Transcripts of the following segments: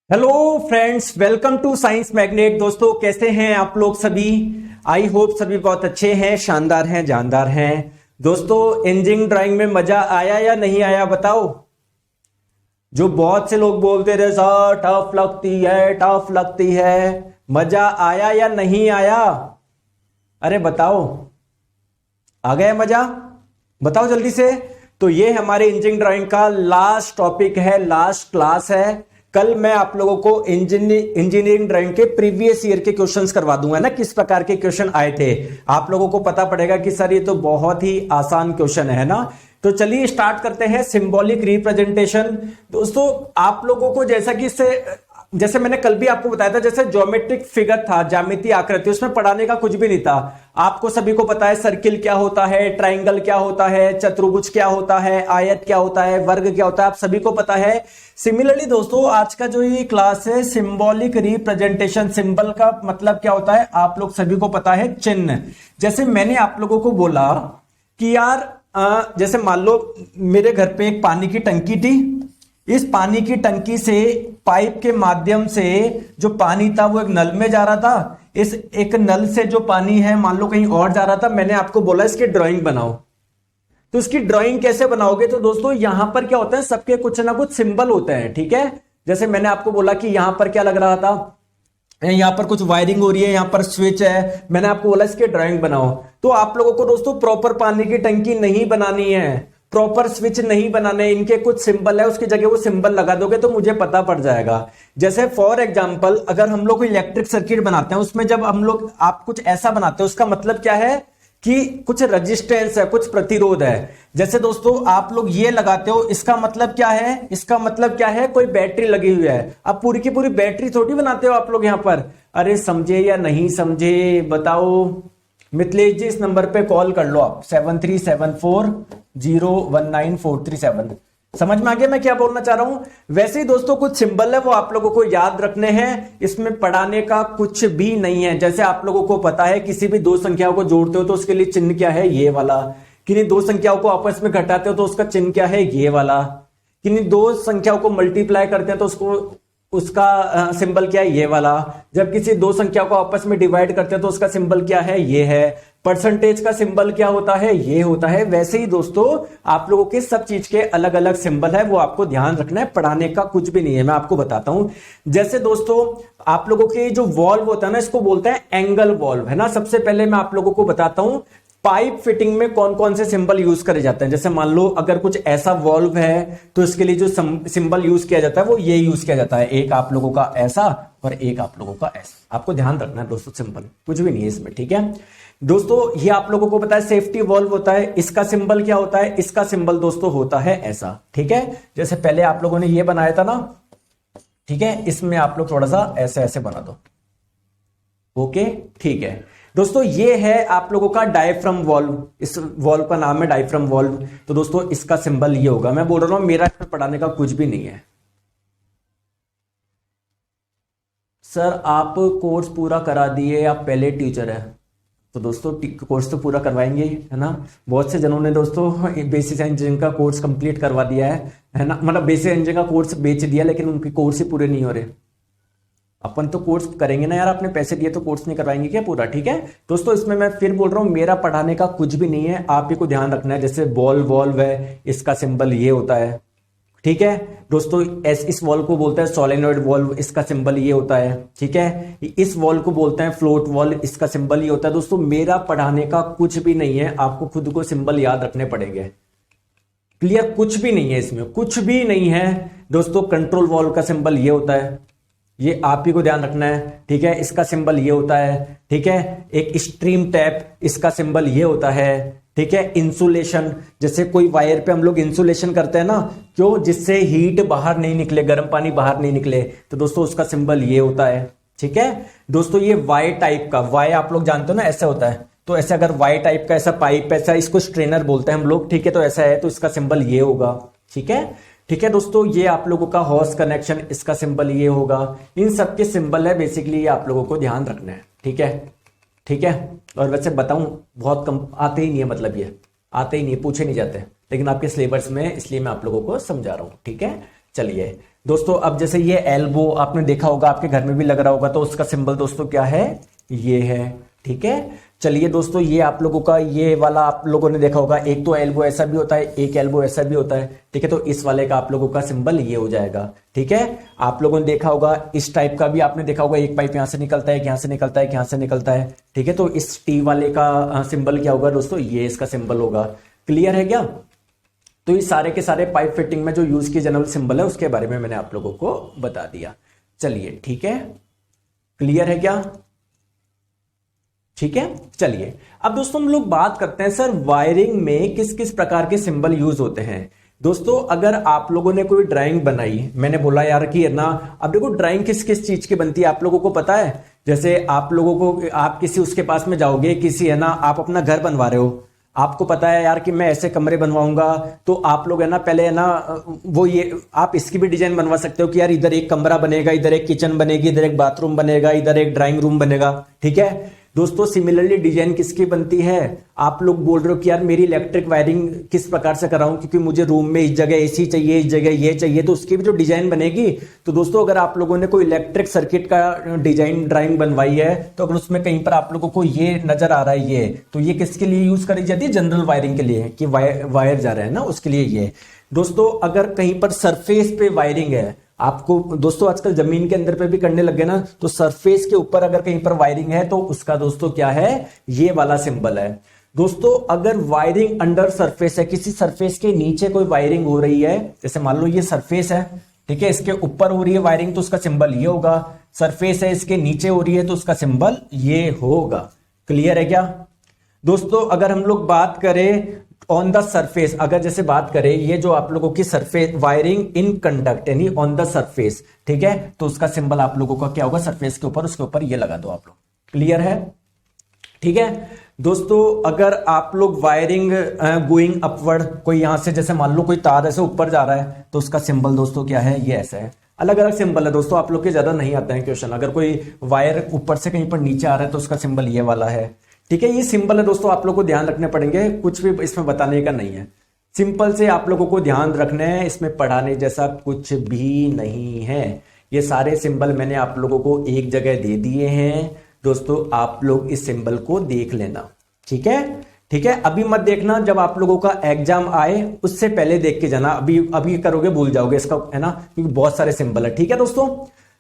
Hello friends, welcome to science magnet. दोस्तों, कैसे हैं आप लोग सभी? आई होप सभी बहुत अच्छे हैं, शानदार हैं, जानदार हैं। दोस्तों, इंजीनियरिंग ड्राइंग में मजा आया या नहीं आया बताओ। जो बहुत से लोग बोलते रहे सर टफ लगती है, टफ लगती है, मजा आया या नहीं आया? अरे बताओ, आ गया मजा? बताओ जल्दी से। तो ये हमारे इंजीनियरिंग ड्राइंग का लास्ट टॉपिक है, लास्ट क्लास है। कल मैं आप लोगों को इंजीनियरिंग ड्राइंग के प्रीवियस ईयर के क्वेश्चंस करवा दूंगा ना, किस प्रकार के क्वेश्चन आए थे। आप लोगों को पता पड़ेगा कि सर ये तो बहुत ही आसान क्वेश्चन है ना। तो चलिए स्टार्ट करते हैं। Symbolic representation. दोस्तों, आप लोगों को जैसे मैंने कल भी आपको बताया था, जैसे ज्योमेट्रिक फिगर था, ज्यामितीय आकृति, उसमें पढ़ाने का कुछ भी नहीं था। आपको सभी को पता है सर्किल क्या होता है, ट्राइंगल क्या होता है, चतुर्भुज क्या होता है, आयत क्या होता है, वर्ग क्या होता है, आप सभी को पता है। सिमिलरली दोस्तों, आज का जो ये क्लास है सिंबॉलिक रिप्रेजेंटेशन, सिंबल का मतलब क्या होता है आप लोग सभी को पता है, चिन्ह। जैसे मैंने आप लोगों को बोला कि यार जैसे मान लो मेरे घर पे एक पानी की टंकी थी। इस पानी की टंकी से पाइप के माध्यम से जो पानी था वो एक नल में जा रहा था। इस एक नल से जो पानी है मान लो कहीं और जा रहा था। मैंने आपको बोला इसकी ड्राइंग बनाओ। तो इसकी ड्राइंग कैसे बनाओगे? तो दोस्तों यहां पर क्या होता है, सबके कुछ ना कुछ सिंबल होते हैं, ठीक है। जैसे मैंने आपको बोला कि यहां पर क्या लग रहा था, यहां पर कुछ वायरिंग हो रही है, यहां पर स्विच है। मैंने आपको बोला इसकी ड्राइंग बनाओ। तो आप लोगों को दोस्तों प्रॉपर पानी की टंकी नहीं बनानी है, प्रॉपर स्विच नहीं बनाने, इनके कुछ सिंबल है, उसकी जगह वो सिंबल लगा दोगे तो मुझे पता पड़ जाएगा। जैसे फॉर एग्जांपल, अगर हम लोग इलेक्ट्रिक सर्किट बनाते हैं, उसमें जब आप कुछ ऐसा बनाते हैं, उसका मतलब क्या है कि कुछ रेजिस्टेंस है, कुछ प्रतिरोध है। जैसे दोस्तों आप लोग ये लगाते हो, इसका मतलब क्या है? इसका मतलब क्या है? कोई बैटरी लगी हुई है। अब पूरी की पूरी बैटरी थोड़ी बनाते हो आप लोग यहां पर। अरे समझे या नहीं समझे बताओ। मिथिलेश जी, इस नंबर पे कॉल कर लो आप, 7374019437। समझ में आ गया मैं क्या बोलना चाह रहा हूं? वैसे ही दोस्तों कुछ सिंबल है वो आप लोगों को याद रखने हैं, इसमें पढ़ाने का कुछ भी नहीं है। जैसे आप लोगों को पता है किसी भी दो संख्याओं को जोड़ते हो तो उसके लिए चिन्ह क्या है, ये वाला। किन्हीं दो संख्याओं को आपस में घटाते हो तो उसका चिन्ह क्या है, ये वाला। किन्हीं दो संख्याओं को मल्टीप्लाई करते हैं तो उसका सिंबल क्या है, ये वाला। जब किसी दो संख्या को आपस में डिवाइड करते हैं तो उसका सिंबल क्या है, ये है। परसेंटेज का सिंबल क्या होता है, ये होता है। वैसे ही दोस्तों आप लोगों के सब चीज के अलग अलग सिंबल है, वो आपको ध्यान रखना है, पढ़ाने का कुछ भी नहीं है। मैं आपको बताता हूं। जैसे दोस्तों आप लोगों के जो वॉल्व होता है ना, इसको बोलते हैं एंगल वॉल्व, है ना। सबसे पहले मैं आप लोगों को बताता हूं पाइप फिटिंग में कौन कौन से सिंबल यूज करे जाते हैं। जैसे मान लो अगर कुछ ऐसा वॉल्व है तो इसके लिए जो सिंबल यूज किया जाता है वो ये यूज किया जाता है। एक आप लोगों का ऐसा और एक आप लोगों का ऐसा। आपको ध्यान रखना है दोस्तों, सिंबल कुछ भी नहीं है इसमें, ठीक है दोस्तों। ये आप लोगों को पता है सेफ्टी वॉल्व होता है, इसका सिंबल क्या होता है, इसका सिंबल दोस्तों होता है ऐसा, ठीक है। जैसे पहले आप लोगों ने ये बनाया था ना, ठीक है, इसमें आप लोग थोड़ा सा ऐसे ऐसे बना दो, ओके, ठीक है दोस्तों। ये है आप लोगों का डायफ्राम वॉल्व, इस वॉल्व का नाम है डायफ्राम वॉल्व। तो दोस्तों इसका सिंबल ये होगा। मैं बोल रहा हूं मेरा इसमें पढ़ाने का कुछ भी नहीं है। सर आप कोर्स पूरा करा दिए, आप पहले टीचर है। तो दोस्तों कोर्स तो पूरा करवाएंगे, है ना। बहुत से जनों ने दोस्तों बेसिक इंजीनियरिंग का कोर्स कंप्लीट करवा दिया है ना, मतलब बेसिक इंजीनियरिंग का कोर्स बेच दिया, लेकिन उनके कोर्स ही पूरे नहीं हो रहे। अपन तो कोर्स करेंगे ना यार, आपने पैसे दिए तो कोर्स नहीं करवाएंगे क्या पूरा, ठीक है दोस्तों। इसमें मैं फिर बोल रहा हूं मेरा पढ़ाने का कुछ भी नहीं है, आप ही को ध्यान रखना है। जैसे बॉल वॉल्व है, इसका सिंबल ये होता है, ठीक है दोस्तों। इस वॉल्व को बोलते हैं सोलेनॉइड वॉल्व, इसका सिंबल ये होता है, ठीक है। इस वॉल्व को बोलते हैं फ्लोट वॉल्व, इसका सिंबल ये होता है। दोस्तों मेरा पढ़ाने का कुछ भी नहीं है, आपको खुद को सिंबल याद रखने पड़ेंगे। क्लियर? कुछ भी नहीं है इसमें, कुछ भी नहीं है दोस्तों। कंट्रोल वॉल्व का सिंबल ये होता है, ये आप ही को ध्यान रखना है, ठीक है। इसका सिंबल ये होता है, ठीक है। एक स्ट्रीम टैप, इसका सिंबल ये होता है, ठीक है। इंसुलेशन, जैसे कोई वायर पे हम लोग इंसुलेशन करते हैं ना, क्यों? जिससे हीट बाहर नहीं निकले, गर्म पानी बाहर नहीं निकले। तो दोस्तों उसका सिंबल ये होता है, ठीक है दोस्तों। ये वाई टाइप का, वाई आप लोग जानते हो ना, ऐसा होता है। तो ऐसे अगर वाई टाइप का ऐसा पाइप, ऐसा, इसको स्ट्रेनर बोलते हैं हम लोग, ठीक है। तो ऐसा है तो इसका सिंबल ये होगा, ठीक है। ठीक है दोस्तों, ये आप लोगों का हॉर्स कनेक्शन, इसका सिंबल ये होगा। इन सब के सिंबल है बेसिकली, ये आप लोगों को ध्यान रखना है, ठीक है, ठीक है। और वैसे बताऊं बहुत कम आते ही नहीं है, मतलब ये आते ही नहीं, पूछे नहीं जाते, लेकिन आपके सिलेबस में, इसलिए मैं आप लोगों को समझा रहा हूं, ठीक है। चलिए दोस्तों, अब जैसे ये एल्बो आपने देखा होगा, आपके घर में भी लग रहा होगा, तो उसका सिंबल दोस्तों क्या है, ये है। ठीक है, चलिए दोस्तों, ये आप लोगों का ये वाला आप लोगों ने देखा होगा, एक तो एल्बो ऐसा भी होता है, एक एल्बो ऐसा भी होता है। ठीक है, तो इस वाले का आप लोगों का सिंबल ये हो जाएगा। ठीक है, आप लोगों ने देखा होगा इस टाइप का भी आपने देखा होगा, एक पाइप यहां से निकलता है, यहां से निकलता है, यहां से निकलता है। ठीक है, तो इस टी वाले का सिंबल क्या होगा दोस्तों, ये इसका सिंबल होगा। क्लियर है क्या? तो ये सारे के सारे पाइप फिटिंग में जो यूज की जनरल सिंबल है उसके बारे में मैंने आप लोगों को बता दिया। चलिए ठीक है, क्लियर है क्या? ठीक है, चलिए अब दोस्तों हम लोग बात करते हैं सर वायरिंग में किस किस प्रकार के सिंबल यूज होते हैं। दोस्तों अगर आप लोगों ने कोई ड्राइंग बनाई, मैंने बोला यार कि है ना, अब देखो ड्राइंग किस किस चीज की बनती है आप लोगों को पता है। जैसे आप लोगों को, आप किसी उसके पास में जाओगे, किसी है ना, आप अपना घर बनवा रहे हो, आपको पता है यार कि मैं ऐसे कमरे बनवाऊंगा, तो आप लोग है ना पहले है ना वो ये आप इसकी भी डिजाइन बनवा सकते हो कि यार इधर एक कमरा बनेगा, इधर एक किचन बनेगी, इधर एक बाथरूम बनेगा, इधर एक ड्राइंग रूम बनेगा। ठीक है दोस्तों, सिमिलरली डिजाइन किसकी बनती है, आप लोग बोल रहे हो कि यार मेरी इलेक्ट्रिक वायरिंग किस प्रकार से कराऊं, क्योंकि मुझे रूम में इस जगह एसी चाहिए, इस जगह ये चाहिए, तो उसकी भी जो डिजाइन बनेगी। तो दोस्तों अगर आप लोगों ने कोई इलेक्ट्रिक सर्किट का डिजाइन ड्राइंग बनवाई है, तो अगर उसमें कहीं पर आप लोगों को ये नजर आ रहा है ये, तो ये किसके लिए यूज करी जाती है, जनरल वायरिंग के लिए, कि वायर जा रहा है ना उसके लिए ये। दोस्तों अगर कहीं पर सरफेस पे वायरिंग है, आपको दोस्तों आजकल जमीन के अंदर पे भी करने लग गए ना, तो सरफेस के ऊपर अगर कहीं पर वायरिंग है तो उसका दोस्तों क्या है, ये वाला सिंबल है। दोस्तों अगर वायरिंग अंडर सरफेस है, किसी सरफेस के नीचे कोई वायरिंग हो रही है, जैसे मान लो ये सरफेस है, ठीक है, इसके ऊपर हो रही है वायरिंग तो उसका सिंबल ये होगा, सरफेस है इसके नीचे हो रही है तो उसका सिंबल ये होगा। क्लियर है क्या दोस्तों? अगर हम लोग बात करें ऑन द सरफेस, अगर जैसे बात करें ये जो आप लोगों की सरफेस वायरिंग इन कंडक्ट यानी ऑन द सरफेस, ठीक है, तो उसका सिंबल आप लोगों का क्या होगा, सरफेस के ऊपर, उसके ऊपर ये लगा दो आप लोग। क्लियर है? ठीक है दोस्तों, अगर आप लोग वायरिंग गोइंग अपवर्ड, कोई यहां से जैसे मान लो कोई तार ऐसे ऊपर जा रहा है, तो उसका सिंबल दोस्तों क्या है, ये ऐसा है। अलग अलग सिंबल है दोस्तों, आप लोग के ज्यादा नहीं आते हैं क्वेश्चन। अगर कोई वायर ऊपर से कहीं पर नीचे आ रहा है तो उसका सिंबल ये वाला है। ठीक है, ये सिंबल है दोस्तों, आप लोग को ध्यान रखने पड़ेंगे, कुछ भी इसमें बताने का नहीं है, सिंपल से आप लोगों को ध्यान रखना है, इसमें पढ़ाने जैसा कुछ भी नहीं है। ये सारे सिंबल मैंने आप लोगों को एक जगह दे दिए हैं दोस्तों, आप लोग इस सिंबल को देख लेना। ठीक है, ठीक है, अभी मत देखना, जब आप लोगों का एग्जाम आए उससे पहले देख के जाना, अभी करोगे भूल जाओगे इसका, है ना, क्योंकि बहुत सारे सिंबल है। ठीक है दोस्तों,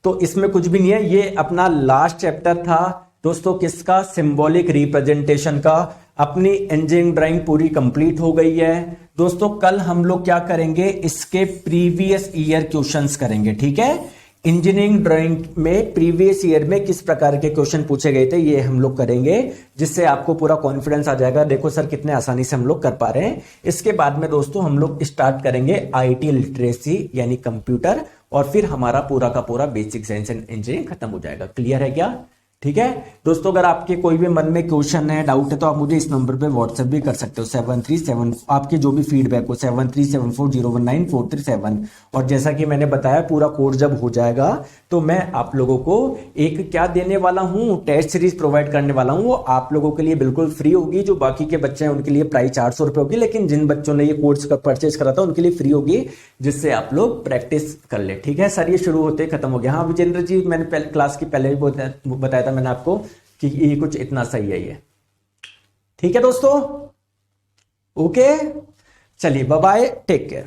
तो इसमें कुछ भी नहीं है, ये अपना लास्ट चैप्टर था दोस्तों, किसका, सिंबॉलिक रिप्रेजेंटेशन का। अपनी इंजीनियरिंग ड्राइंग पूरी कंप्लीट हो गई है दोस्तों। कल हम लोग क्या करेंगे, इसके प्रीवियस ईयर क्वेश्चंस करेंगे। ठीक है, इंजीनियरिंग ड्राइंग में प्रीवियस ईयर में किस प्रकार के क्वेश्चन पूछे गए थे ये हम लोग करेंगे, जिससे आपको पूरा कॉन्फिडेंस आ जाएगा, देखो सर कितने आसानी से हम लोग कर पा रहे हैं। इसके बाद में दोस्तों हम लोग स्टार्ट करेंगे आईटी लिटरेसी यानी कंप्यूटर, और फिर हमारा पूरा का पूरा बेसिक साइंस एंड इंजीनियरिंग खत्म हो जाएगा। क्लियर है क्या? ठीक है दोस्तों, अगर आपके कोई भी मन में क्वेश्चन है, डाउट है, तो आप मुझे इस नंबर पे व्हाट्सएप भी कर सकते हो, 737, आपके जो भी फीडबैक हो 7374019437। और जैसा कि मैंने बताया, पूरा कोर्स जब हो जाएगा तो मैं आप लोगों को एक क्या देने वाला हूं, टेस्ट सीरीज प्रोवाइड करने वाला हूं। वो आप लोगों के लिए बिल्कुल फ्री होगी, जो बाकी के बच्चे हैं उनके लिए प्राइस 400 रुपए होगी, लेकिन जिन बच्चों ने ये कोर्स परचेज करा था उनके लिए फ्री होगी, जिससे आप लोग प्रैक्टिस कर ले। ठीक है सर, ये शुरू होते खत्म हो गया। हाँ विजेंद्र जी, मैंने क्लास की पहले भी बताया था मैंने आपको कि ये कुछ इतना सही है ये। ठीक है दोस्तों, ओके, चलिए बाय बाय, टेक केयर।